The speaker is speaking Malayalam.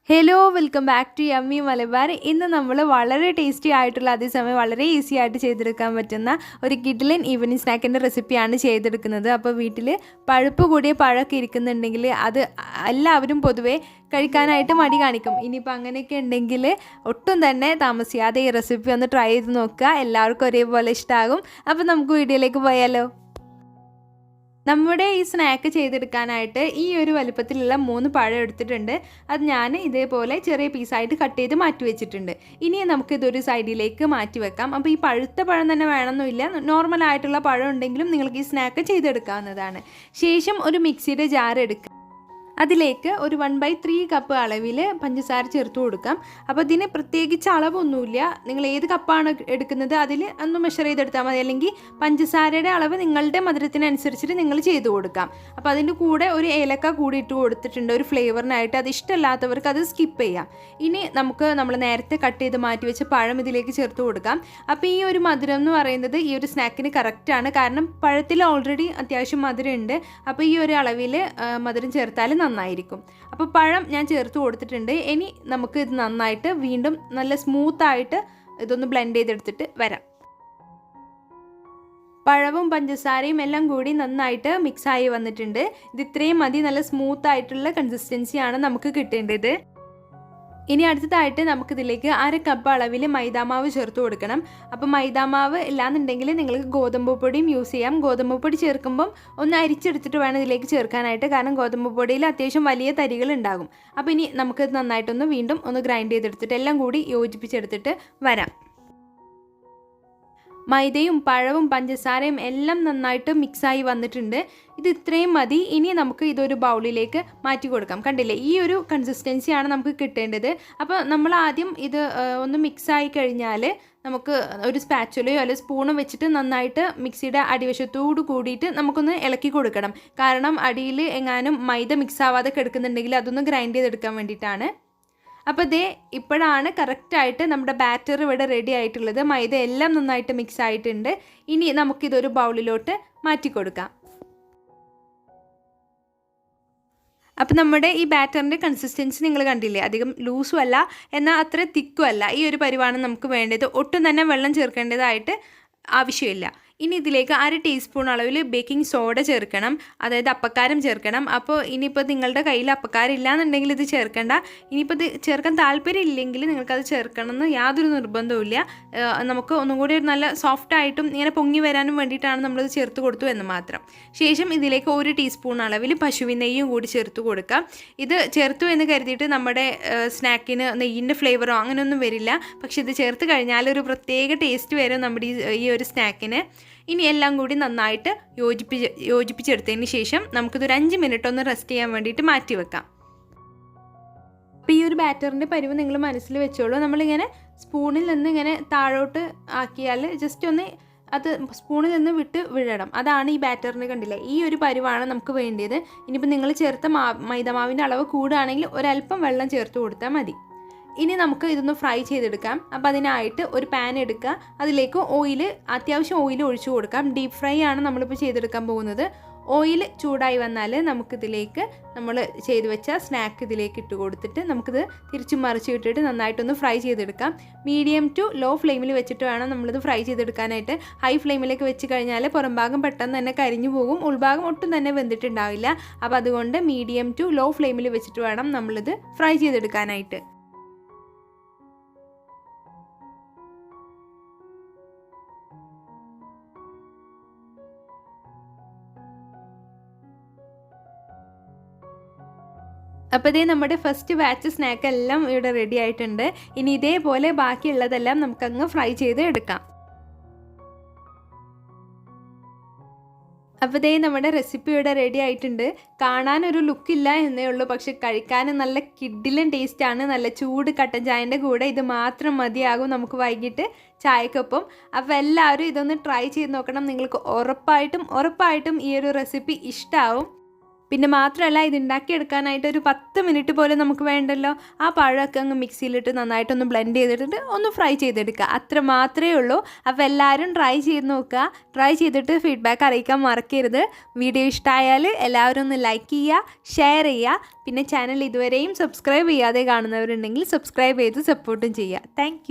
Hello welcome back to yummy Malabar. ഇന്ന് നമ്മൾ വളരെ ടേസ്റ്റി ആയിട്ടുള്ള അതേസമയം വളരെ ഈസി ആയിട്ട് ചെയ്തെടുക്കാൻ പറ്റുന്ന ഒരു കിഡിലൻ ഈവനിങ് സ്നാക്കിൻ്റെ റെസിപ്പിയാണ് ചെയ്തെടുക്കുന്നത്. അപ്പോൾ വീട്ടിൽ പഴുപ്പ് കൂടിയ പഴമൊക്കെ ഇരിക്കുന്നുണ്ടെങ്കിൽ അത് എല്ലാവരും പൊതുവേ കഴിക്കാനായിട്ട് മടി കാണിക്കും. ഇനിയിപ്പോൾ അങ്ങനെയൊക്കെ ഉണ്ടെങ്കിൽ ഒട്ടും തന്നെ താമസിയാതെ ഈ റെസിപ്പി ഒന്ന് ട്രൈ ചെയ്ത് നോക്കുക. എല്ലാവർക്കും ഒരേപോലെ ഇഷ്ടമാകും. അപ്പോൾ നമുക്ക് വീഡിയോയിലേക്ക് പോയാലോ. നമ്മുടെ ഈ സ്നാക്ക് ചെയ്തെടുക്കാനായിട്ട് ഈ ഒരു വലുപ്പത്തിലുള്ള 3 പഴം എടുത്തിട്ടുണ്ട്. അത് ഞാൻ ഇതേപോലെ ചെറിയ പീസായിട്ട് കട്ട് ചെയ്ത് മാറ്റി വെച്ചിട്ടുണ്ട്. ഇനി നമുക്കിതൊരു സൈഡിലേക്ക് മാറ്റി വെക്കാം. അപ്പോൾ ഈ പഴുത്ത പഴം തന്നെ വേണമെന്നില്ല, നോർമലായിട്ടുള്ള പഴം ഉണ്ടെങ്കിലും നിങ്ങൾക്ക് ഈ സ്നാക്ക് ചെയ്തെടുക്കാവുന്നതാണ്. ശേഷം ഒരു മിക്സിയുടെ ജാർ എടുക്കുക. അതിലേക്ക് ഒരു 1/3 കപ്പ് അളവിൽ പഞ്ചസാര ചേർത്ത് കൊടുക്കാം. അപ്പോൾ ഇതിന് പ്രത്യേകിച്ച് അളവൊന്നുമില്ല. നിങ്ങൾ ഏത് കപ്പാണ് എടുക്കുന്നത് അതിൽ ഒന്ന് മെഷർ ചെയ്തെടുത്താൽ മതി. അല്ലെങ്കിൽ പഞ്ചസാരയുടെ അളവ് നിങ്ങളുടെ മധുരത്തിനനുസരിച്ചിട്ട് നിങ്ങൾ ചെയ്ത് കൊടുക്കാം. അപ്പോൾ അതിൻ്റെ കൂടെ ഒരു ഏലക്ക കൂടി ഇട്ട് കൊടുത്തിട്ടുണ്ട് ഒരു ഫ്ലേവറിനായിട്ട്. അത് ഇഷ്ടമല്ലാത്തവർക്ക് അത് സ്കിപ്പ് ചെയ്യാം. ഇനി നമ്മൾ നേരത്തെ കട്ട് ചെയ്ത് മാറ്റി വെച്ച പഴം ഇതിലേക്ക് ചേർത്ത് കൊടുക്കാം. അപ്പോൾ ഈ ഒരു മധുരം എന്ന് പറയുന്നത് ഈ ഒരു സ്നാക്കിന് കറക്റ്റാണ്. കാരണം പഴത്തിൽ ഓൾറെഡി അത്യാവശ്യം മധുരം ഉണ്ട്. അപ്പോൾ ഈ ഒരു അളവിൽ മധുരം ചേർത്താൽ നന്നായിരിക്കും. അപ്പോൾ പഴം ഞാൻ ചേർത്ത് കൊടുത്തിട്ടുണ്ട്. ഇനി നമുക്ക് ഇത് നന്നായിട്ട് വീണ്ടും നല്ല സ്മൂത്തായിട്ട് ഇതൊന്ന് ബ്ലെൻഡ് ചെയ്തെടുത്തിട്ട് വരാം. പഴവും പഞ്ചസാരയും എല്ലാം കൂടി നന്നായിട്ട് മിക്സായി വന്നിട്ടുണ്ട്. ഇത് ഇത്രയും മതി. നല്ല സ്മൂത്തായിട്ടുള്ള കൺസിസ്റ്റൻസിയാണ് നമുക്ക് കിട്ടേണ്ടത്. ഇനി അടുത്തതായിട്ട് നമുക്കിതിലേക്ക് 1/2 കപ്പ് അളവിൽ മൈദാമാവ് ചേർത്ത് കൊടുക്കണം. അപ്പോൾ മൈദാമാവ് ഇല്ലാന്നുണ്ടെങ്കിൽ നിങ്ങൾക്ക് ഗോതമ്പ് പൊടിയും യൂസ് ചെയ്യാം. ഗോതമ്പ് പൊടി ചേർക്കുമ്പം ഒന്ന് അരിച്ചെടുത്തിട്ട് വേണം ഇതിലേക്ക് ചേർക്കാനായിട്ട്. കാരണം ഗോതമ്പ് പൊടിയിൽ അത്യാവശ്യം വലിയ തരികൾ ഉണ്ടാകും. അപ്പോൾ ഇനി നമുക്കിത് നന്നായിട്ടൊന്ന് വീണ്ടും ഒന്ന് ഗ്രൈൻഡ് ചെയ്തെടുത്തിട്ട് എല്ലാം കൂടി യോജിപ്പിച്ചെടുത്തിട്ട് വരാം. മൈദയും പഴവും പഞ്ചസാരയും എല്ലാം നന്നായിട്ട് മിക്സായി വന്നിട്ടുണ്ട്. ഇത് ഇത്രയും മതി. ഇനി നമുക്ക് ഇതൊരു ബൗളിലേക്ക് മാറ്റി കൊടുക്കാം. കണ്ടില്ലേ, ഈ ഒരു കൺസിസ്റ്റൻസിയാണ് നമുക്ക് കിട്ടേണ്ടത്. അപ്പോൾ നമ്മൾ ആദ്യം ഇത് ഒന്ന് മിക്സായി കഴിഞ്ഞാൽ നമുക്ക് ഒരു സ്പാച്ചുലയോ അല്ലെങ്കിൽ സ്പൂണും വെച്ചിട്ട് നന്നായിട്ട് മിക്സിയുടെ അടിവശത്തോട് കൂടിയിട്ട് നമുക്കൊന്ന് ഇളക്കി കൊടുക്കണം. കാരണം അടിയിൽ എങ്ങാനും മൈദ മിക്സ് ആവാതെ കിടക്കുന്നുണ്ടെങ്കിൽ അതൊന്ന് ഗ്രൈൻഡ് ചെയ്തെടുക്കാൻ വേണ്ടിയിട്ടാണ്. അപ്പോൾ ദേ ഇപ്പോഴാണ് കറക്റ്റായിട്ട് നമ്മുടെ ബാറ്റർ ഇവിടെ റെഡി ആയിട്ടുള്ളത്. മൈദ എല്ലാം നന്നായിട്ട് മിക്സ് ആയിട്ടുണ്ട്. ഇനി നമുക്കിതൊരു ബൗളിലോട്ട് മാറ്റി കൊടുക്കാം. അപ്പോൾ നമ്മുടെ ഈ ബാറ്ററിൻ്റെ കൺസിസ്റ്റൻസി നിങ്ങൾ കണ്ടില്ലേ, അധികം ലൂസും അല്ല എന്നാൽ അത്ര തിക്കും അല്ല. ഈ ഒരു പരിവാണ് നമുക്ക് വേണ്ടത്. ഒട്ടും തന്നെ വെള്ളം ചേർക്കേണ്ടതായിട്ട് ആവശ്യമില്ല. ഇനി ഇതിലേക്ക് 1/2 ടീസ്പൂൺ അളവിൽ ബേക്കിംഗ് സോഡ ചേർക്കണം, അതായത് അപ്പക്കാരം ചേർക്കണം. അപ്പോൾ ഇനിയിപ്പോൾ നിങ്ങളുടെ കയ്യിൽ അപ്പക്കാരം ഇല്ലയെന്നുണ്ടെങ്കിൽ ഇത് ചേർക്കേണ്ട. ഇനിയിപ്പോൾ ഇത് ചേർക്കാൻ താല്പര്യം ഇല്ലെങ്കിൽ നിങ്ങൾക്കത് ചേർക്കണമെന്ന് യാതൊരു നിർബന്ധവുമില്ല. നമുക്ക് ഒന്നും കൂടി നല്ല സോഫ്റ്റായിട്ടും ഇങ്ങനെ പൊങ്ങി വരാനും വേണ്ടിയിട്ടാണ് നമ്മളിത് ചേർത്ത് കൊടുത്തു എന്ന് മാത്രം. ശേഷം ഇതിലേക്ക് 1 ടീസ്പൂൺ അളവിൽ പശുവിൻ നെയ്യും കൂടി ചേർത്ത് കൊടുക്കാം. ഇത് ചേർത്തു എന്ന് കരുതിയിട്ട് നമ്മുടെ സ്നാക്കിന് നെയ്യിൻ്റെ ഫ്ലേവറോ അങ്ങനെയൊന്നും വരില്ല. പക്ഷെ ഇത് ചേർത്ത് കഴിഞ്ഞാൽ ഒരു പ്രത്യേക ടേസ്റ്റ് വരും നമ്മുടെ ഈ ഒരു സ്നാക്കിന്. ഇനി എല്ലാം കൂടി നന്നായിട്ട് യോജിപ്പിച്ചെടുത്തതിന് ശേഷം നമുക്കിതൊരു 5 മിനിറ്റ് ഒന്ന് റെസ്റ്റ് ചെയ്യാൻ വേണ്ടിയിട്ട് മാറ്റി വെക്കാം. അപ്പോൾ ഈ ഒരു ബാറ്ററിൻ്റെ പരിവ് നിങ്ങൾ മനസ്സിൽ വെച്ചോളൂ. നമ്മളിങ്ങനെ സ്പൂണിൽ നിന്ന് ഇങ്ങനെ താഴോട്ട് ആക്കിയാൽ ജസ്റ്റ് ഒന്ന് അത് സ്പൂണിൽ നിന്ന് വിട്ട് വിഴണം. അതാണ് ഈ ബാറ്ററിന്. കണ്ടില്ലേ, ഈ ഒരു പരിവാണ് നമുക്ക് വേണ്ടത്. ഇനിയിപ്പോൾ നിങ്ങൾ ചേർത്ത മൈദമാവിൻ്റെ അളവ് കൂടുകയാണെങ്കിൽ ഒരല്പം വെള്ളം ചേർത്ത് കൊടുത്താൽ മതി. ഇനി നമുക്ക് ഇതൊന്ന് ഫ്രൈ ചെയ്തെടുക്കാം. അപ്പോൾ അതിനായിട്ട് ഒരു പാൻ എടുക്കുക. അതിലേക്ക് അത്യാവശ്യം ഓയിൽ ഒഴിച്ചു കൊടുക്കാം. ഡീപ്പ് ഫ്രൈ ആണ് നമ്മളിപ്പോൾ ചെയ്തെടുക്കാൻ പോകുന്നത്. ഓയിൽ ചൂടായി വന്നാൽ നമുക്കിതിലേക്ക് നമ്മൾ ചെയ്ത് വെച്ച സ്നാക്ക് ഇതിലേക്ക് ഇട്ട് കൊടുത്തിട്ട് നമുക്കിത് തിരിച്ചും മറിച്ച് ഇട്ടിട്ട് നന്നായിട്ടൊന്ന് ഫ്രൈ ചെയ്തെടുക്കാം. മീഡിയം ടു ലോ ഫ്ലെയിമിൽ വെച്ചിട്ട് വേണം നമ്മളിത് ഫ്രൈ ചെയ്തെടുക്കാനായിട്ട്. ഹൈ ഫ്ലെയിമിലേക്ക് വെച്ച് കഴിഞ്ഞാൽ പുറം ഭാഗം പെട്ടെന്ന് തന്നെ കരിഞ്ഞു പോകും, ഉൾഭാഗം ഒട്ടും തന്നെ വെന്തിട്ടുണ്ടാവില്ല. അപ്പോൾ അതുകൊണ്ട് മീഡിയം ടു ലോ ഫ്ലെയിമിൽ വെച്ചിട്ട് വേണം നമ്മളിത് ഫ്രൈ ചെയ്തെടുക്കാനായിട്ട്. അപ്പോൾ ഇതേ നമ്മുടെ ഫസ്റ്റ് ബാച്ച് സ്നാക്ക് എല്ലാം ഇവിടെ റെഡി ആയിട്ടുണ്ട്. ഇനി ഇതേപോലെ ബാക്കിയുള്ളതെല്ലാം നമുക്കങ്ങ് ഫ്രൈ ചെയ്ത് എടുക്കാം. അപ്പോൾ ഇതേ നമ്മുടെ റെസിപ്പി ഇവിടെ റെഡി ആയിട്ടുണ്ട്. കാണാനൊരു ലുക്കില്ല എന്നേ ഉള്ളൂ, പക്ഷെ കഴിക്കാൻ നല്ല കിഡിലൻ ടേസ്റ്റാണ്. നല്ല ചൂട് കട്ടൻ ചായൻ്റെ കൂടെ ഇത് മാത്രം മതിയാകും നമുക്ക് വൈകിട്ട് ചായക്കൊപ്പം. അപ്പോൾ എല്ലാവരും ഇതൊന്ന് ട്രൈ ചെയ്ത് നോക്കണം. നിങ്ങൾക്ക് ഉറപ്പായിട്ടും ഈ ഒരു റെസിപ്പി ഇഷ്ടമാവും. പിന്നെ മാത്രമല്ല ഇത് ഉണ്ടാക്കിയെടുക്കാനായിട്ട് ഒരു 10 മിനിറ്റ് പോലും നമുക്ക് വേണ്ടല്ലോ. ആ പഴമൊക്കെ അങ്ങ് മിക്സിയിലിട്ട് നന്നായിട്ടൊന്ന് ബ്ലെൻഡ് ചെയ്തിട്ട് ഒന്ന് ഫ്രൈ ചെയ്തെടുക്കുക. അത്ര മാത്രമേ ഉള്ളൂ. അപ്പോൾ എല്ലാവരും ട്രൈ ചെയ്ത് നോക്കുക. ട്രൈ ചെയ്തിട്ട് ഫീഡ്ബാക്ക് അറിയിക്കാൻ മറക്കരുത്. വീഡിയോ ഇഷ്ടമായാൽ എല്ലാവരും ഒന്ന് ലൈക്ക് ചെയ്യുക, ഷെയർ ചെയ്യുക. പിന്നെ ചാനൽ ഇതുവരെയും സബ്സ്ക്രൈബ് ചെയ്യാതെ കാണുന്നവരുണ്ടെങ്കിൽ സബ്സ്ക്രൈബ് ചെയ്ത് സപ്പോർട്ടും ചെയ്യുക. താങ്ക്